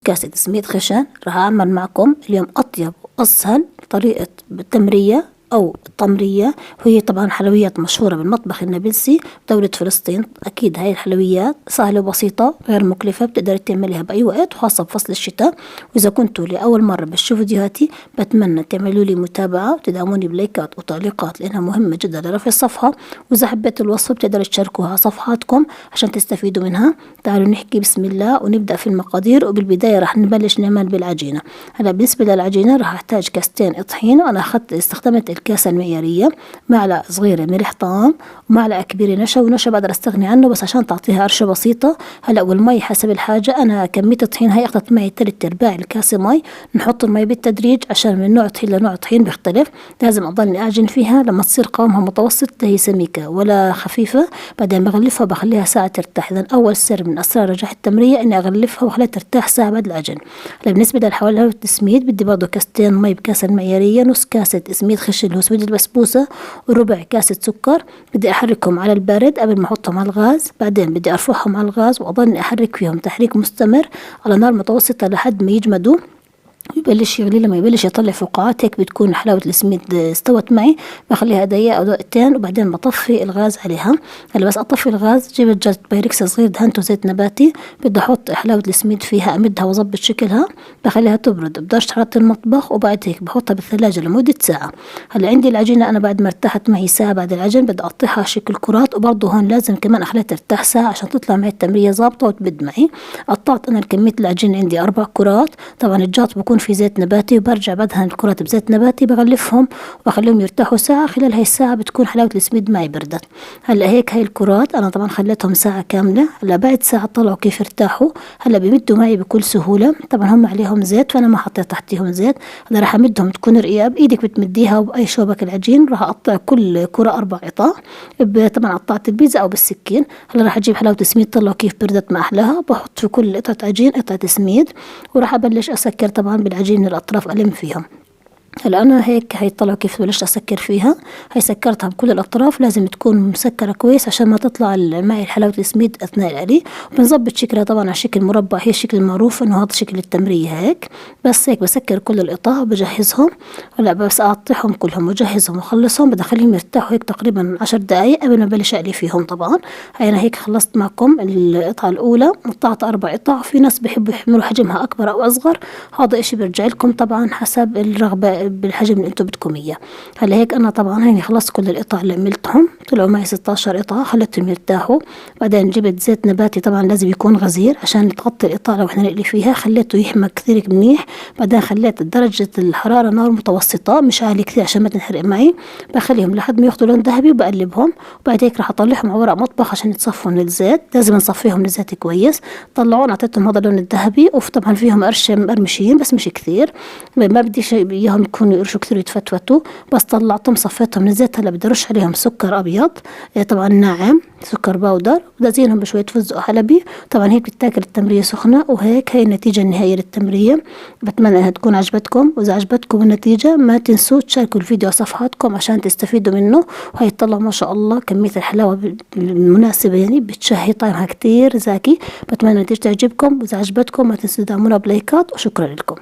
كاسة سميد خشن. راح أعمل معكم اليوم أطيب وأسهل طريقة تمرية أو الطمرية، وهي طبعا حلويات مشهورة بالمطبخ النابلسي دولة فلسطين. أكيد هاي الحلويات سهلة وبسيطة غير مكلفة، بتقدر تعمليها بأي وقت وخاصة بفصل الشتاء. وإذا كنتوا لأول مرة بتشوفوا فيديوهاتي بتمنى تعملوا لي متابعة وتدعموني بلايكات وتعليقات لأنها مهمة جدا لرفع الصفحة. وإذا حبيتوا الوصفة بتقدروا تشاركوها على صفحاتكم عشان تستفيدوا منها. تعالوا نحكي بسم الله ونبدأ في المقادير. وبالبداية راح نبلش نعمل بالعجينة. هلا بالنسبة للعجينة راح أحتاج كاستين طحين، وأنا استخدمت الكاسة المعيارية، معلقة صغيرة ملح طعام ومعلقة كبيرة نشا. ونشا بقدر استغني عنه بس عشان تعطيها قرشة بسيطة. هلا والمي حسب الحاجة، أنا كمية الطحين هي أخذت معي 3/4 الكاسة مي. نحط المي بالتدريج عشان من نوع طحين لنوع طحين بيختلف. لازم أضلني أعجن فيها لما تصير قوامها متوسط، هي سميكة ولا خفيفة. بعدين بغلفها بخليها ساعة ترتاح. إذا أول سر من أسرار نجاح التمرية إني أغلفها وأخليها ترتاح ساعة بعد العجن. هلا بالنسبة للحوالي والتسميد بدي برضه كاستين مي بكاسة المعيارية، نص كاسة سميد خشن اللي هو سميد البسبوسة، وربع كاسة سكر. بدي أحركهم على البارد قبل ما أحطهم على الغاز. بعدين بدي أرفعهم على الغاز وأضلني أحرك فيهم تحريك مستمر على نار متوسطة لحد ما يجمدوا يبلش يغلي. لما يبلش يطلع فقاعات هيك بتكون حلاوة السميد استوت معي. بخليها دقيقة أو دقيقتين وبعدين بطفي الغاز عليها. هلا بس أطفي الغاز جبت جلد بايركس صغير دهنته زيت نباتي. بدي أحط حلاوة السميد فيها، أمدها وأظبط شكلها. بخليها تبرد بدرجة حرارة المطبخ وبعد هيك بحطها بالثلاجة لمدة ساعة. هلا عندي العجينة أنا بعد ما ارتاحت معي ساعة بعد العجن بدي أقطعها شكل كرات، وبرضه هون لازم كمان أخليها ترتاح ساعة عشان تطلع معي التمرية ظابطة وتبد معي. قطعت أنا كمية العجين عندي 4 كرات. طبعا الجاط بكون في زيت نباتي وبرجع بدهن الكرات بزيت نباتي، بغلفهم وبخليهم يرتاحوا ساعة. خلال هاي الساعة بتكون حلاوة السميد معي بردت. هلا هيك هاي الكرات أنا طبعا خليتهم ساعة كاملة. هلا بعد ساعة طلعوا كيف ارتاحوا. هلا بمدوا معي بكل سهولة. طبعا هم عليهم زيت فأنا ما حطيت تحتيهم زيت. هلا راح أمدهم تكون رقيقة بإيدك بتمديها وبأي شوبك العجين. راح أقطع كل كرة 4 قطع. طبعا قطعت البيتزا أو بالسكين. هلا راح أجيب حلاوة السميد طلعوا كيف بردت ما أحلاها. بحط في كل قطعة عجين قطعة سميد، وراح أبلش أسكر طبعا بالعجين من الأطراف ألم فيهم. هلا أنا هيك هي طلعوا كيف بلشت أسكر فيها. هي سكرتها بكل الأطراف، لازم تكون مسكرة كويس عشان ما تطلع معي حلاوة السميد أثناء القلي. وبنظبط شكلها طبعا على شكل مربع، هي الشكل المعروف إنه هذا شكل التمرية هيك. بس هيك بسكر كل القطع وبجهزهم. هلا بس أقطعهم كلهم وجهزهم وخلصهم. بدي أخليهم يرتاحوا هيك تقريبا 10 دقايق قبل ما بلش أقلي فيهم. طبعا هي أنا هيك خلصت معكم القطعة الأولى. قطعت 4 قطع. في ناس بيحبوا يحملوا حجمها أكبر أو أصغر، هذا إشي بيرجع لكم طبعا حسب الرغبة بالحجم اللي انتم بدكم اياه. هلا هيك انا طبعا هيني خلصت كل القطع اللي عملتهم، طلعوا معي 16 قطعه خليتهم يرتاحوا. بعدين جبت زيت نباتي طبعا لازم يكون غزير عشان تغطي القطع لو احنا نقلي فيها. خليته يحمى كثير منيح. بعدين خليت درجه الحراره نار متوسطه مش عاليه كثير عشان ما تنحرق معي. بخليهم لحد ما ياخذوا لون ذهبي وبقلبهم. وبعد هيك راح اطلعهم على ورق مطبخ عشان يتصفوا من الزيت. لازم نصفيهم من الزيت كويس. طلعون اعطيتهم هذا اللون الذهبي. وطبعا فيهم قرشه مقرمشين بس مش كثير، ما بديش اياهم يكونوا يقرشوا كثير يتفتفتوا. بس طلعتهم صفيتهم من الزيت. هلا بدي ارش عليهم سكر ابيض طبعا ناعم، سكر باودر. بدي ازينهم بشويه فستق حلبي. طبعا هيك بتتاكل التمريه سخنه. وهيك هي النتيجه النهائيه للتمريه. بتمنى انها تكون عجبتكم. واذا عجبتكم النتيجه ما تنسوا تشاركوا الفيديو على صفحاتكم عشان تستفيدوا منه. وهي تطلع ما شاء الله كميه الحلاوه المناسبه، يعني بتشهي طعمها كثير زاكي. بتمنى النتيجه تعجبكم. واذا عجبتكم ما تنسوا تدعمونا بلايكات. وشكرا لكم.